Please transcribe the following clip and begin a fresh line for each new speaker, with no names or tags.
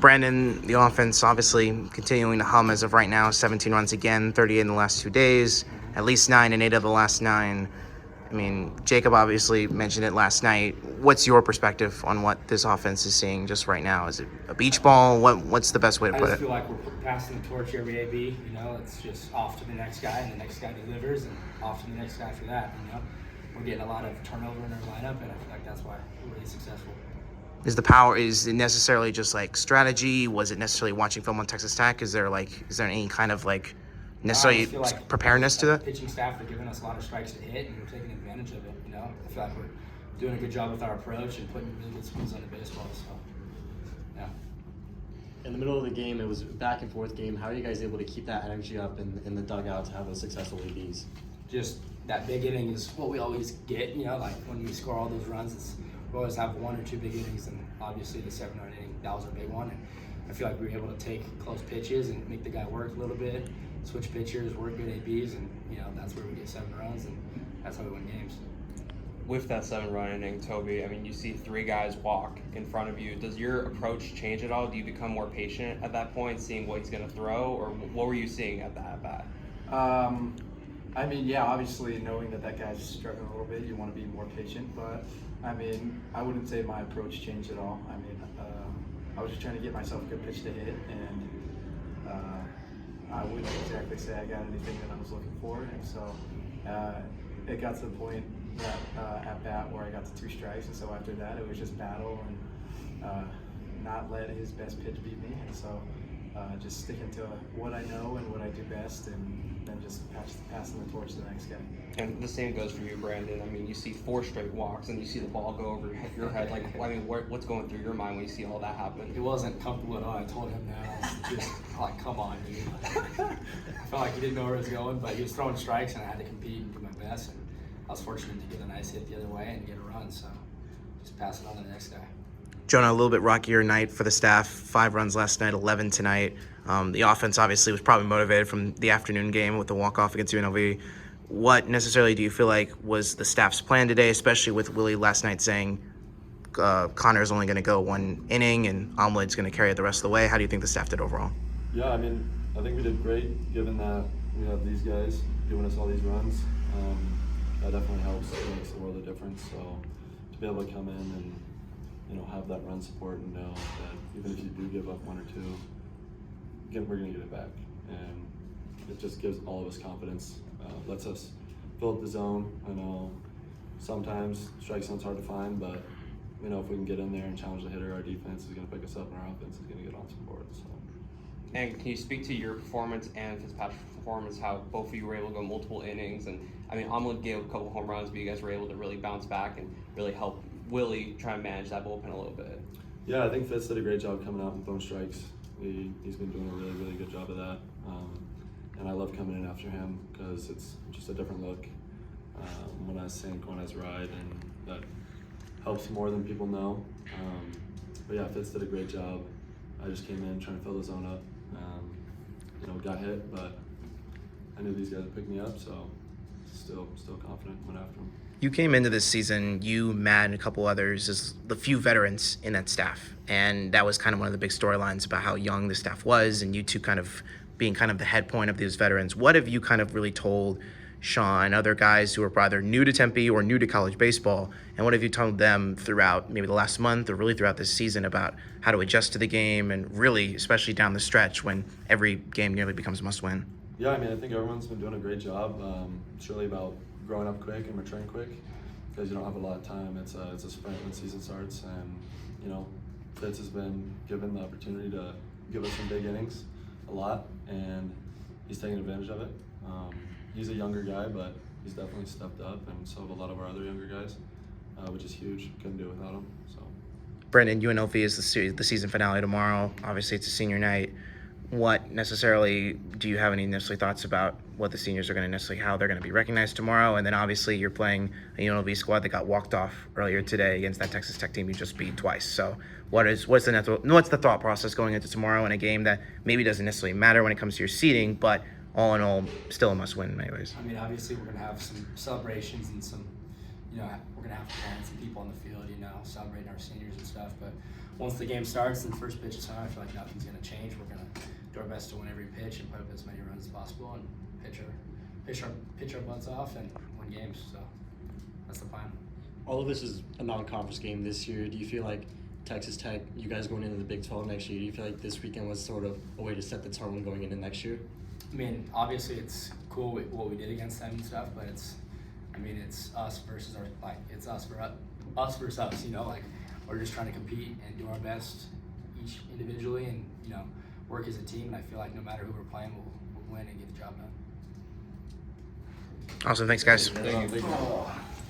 Brandon, the offense obviously continuing to hum as of right now. 17 runs again, 38 in the last 2 days, at least 9 in 8 of the last 9. I mean, Jacob obviously mentioned it last night. What's your perspective on what this offense is seeing just right now? Is it a beach ball? What's the best way to
I
put
just
it?
feel like we're passing the torch every AB. It's just off to the next guy, and the next guy delivers, and off to the next guy after that. We're getting a lot of turnover in our lineup, and I feel like that's why we're really successful.
Is it necessarily just like strategy? Was it necessarily watching film on Texas Tech? Is there any kind of necessarily preparedness to that?
Pitching staff are giving us a lot of strikes to hit, and we're taking advantage of it. I feel like we're doing a good job with our approach and putting really good spins on the baseball. So, yeah.
In the middle of the game, it was a back and forth game. How are you guys able to keep that energy up in the dugout to have those successful ABs?
Just that big inning is what we always get. Like when we score all those runs, we always have 1 or 2 big innings, and obviously the 7-run inning, that was a big one. And I feel like we were able to take close pitches and make the guy work a little bit, switch pitchers, work good ABs, and that's where we get 7 runs, and that's how we win games.
With that 7-run inning, Toby, you see 3 guys walk in front of you. Does your approach change at all? Do you become more patient at that point, seeing what he's going to throw, or what were you seeing at that at-bat?
Yeah, obviously knowing that guy's struggling a little bit, you want to be more patient, but I wouldn't say my approach changed at all. I was just trying to get myself a good pitch to hit, and I wouldn't exactly say I got anything that I was looking for, and so it got to the point that at bat where I got to 2 strikes, and so after that it was just battle and not let his best pitch beat me, and so just sticking to what I know and what I do best, and then just passing the torch to the next guy.
And the same goes for you, Brandon. You see 4 straight walks, and you see the ball go over your head. What's going through your mind when you see all that happen?
It wasn't comfortable at all. I told him that. I was just like, come on, dude. I felt like he didn't know where it was going, but he was throwing strikes, and I had to compete and do my best. And I was fortunate to get a nice hit the other way and get a run, so just pass it on to the next guy.
Jonah, a little bit rockier night for the staff. 5 runs last night, 11 tonight. The offense obviously was probably motivated from the afternoon game with the walk-off against UNLV. What necessarily do you feel like was the staff's plan today, especially with Willie last night saying Connor's only going to go 1 inning and Omelet's going to carry it the rest of the way? How do you think the staff did overall?
Yeah, I think we did great given that we have these guys giving us all these runs. That definitely helps. It makes a world of difference. So to be able to come in and have that run support and know that even if you do give up 1 or 2, again, we're going to get it back. And it just gives all of us confidence, lets us fill up the zone. I know sometimes strike zone's hard to find, but if we can get in there and challenge the hitter, our defense is going to pick us up and our offense is going to get on some boards. So.
And can you speak to your performance and Fitzpatrick's performance, how both of you were able to go multiple innings? And Omelet gave a couple home runs, but you guys were able to really bounce back and really help Willie try and manage that bullpen a little bit.
Yeah, I think Fitz did a great job coming out and throwing strikes. He's been doing a really, really good job of that. And I love coming in after him because it's just a different look. When I sink, when I ride, and that helps more than people know. But yeah, Fitz did a great job. I just came in trying to fill the zone up. Got hit, but I knew these guys would pick me up, so still confident, went after them.
You came into this season, you, Matt, and a couple others, as the few veterans in that staff. And that was kind of one of the big storylines about how young the staff was, and you two kind of being kind of the head point of these veterans. What have you kind of really told Sean and other guys who are either new to Tempe or new to college baseball, and what have you told them throughout maybe the last month or really throughout this season about how to adjust to the game, and really, especially down the stretch when every game nearly becomes a must-win?
Yeah, I think everyone's been doing a great job. It's really about growing up quick and maturing quick because you don't have a lot of time. It's a sprint when season starts, and Fitz has been given the opportunity to give us some big innings a lot, and he's taking advantage of it. He's a younger guy, but he's definitely stepped up, and so have a lot of our other younger guys, which is huge. Couldn't do it without him. So,
Brandon, UNLV is the season finale tomorrow. Obviously, it's a senior night. What necessarily do you have any necessarily thoughts about what the seniors are going to necessarily how they're going to be recognized tomorrow? And then obviously you're playing a UNLV squad that got walked off earlier today against that Texas Tech team you just beat twice. So what's the thought process going into tomorrow in a game that maybe doesn't necessarily matter when it comes to your seeding, but all in all, still a must-win in many ways?
Obviously we're going to have some celebrations and some, you know, we're gonna have to bring some people on the field, you know, celebrating our seniors and stuff. But once the game starts and the first pitch is on, I feel like nothing's gonna change. We're gonna do our best to win every pitch and put up as many runs as possible and pitch our butts off and win games. So that's the plan.
All of this is a non-conference game this year. Do you feel like Texas Tech, you guys going into the Big 12 next year, do you feel like this weekend was sort of a way to set the tone going into next year?
I mean, obviously it's cool what we did against them and stuff, but it's us versus it's us versus us, you know, like we're just trying to compete and do our best each individually and, you know, work as a team, and I feel like no matter who we're playing, we'll win and get the job done.
Awesome, thanks guys.
Thank you.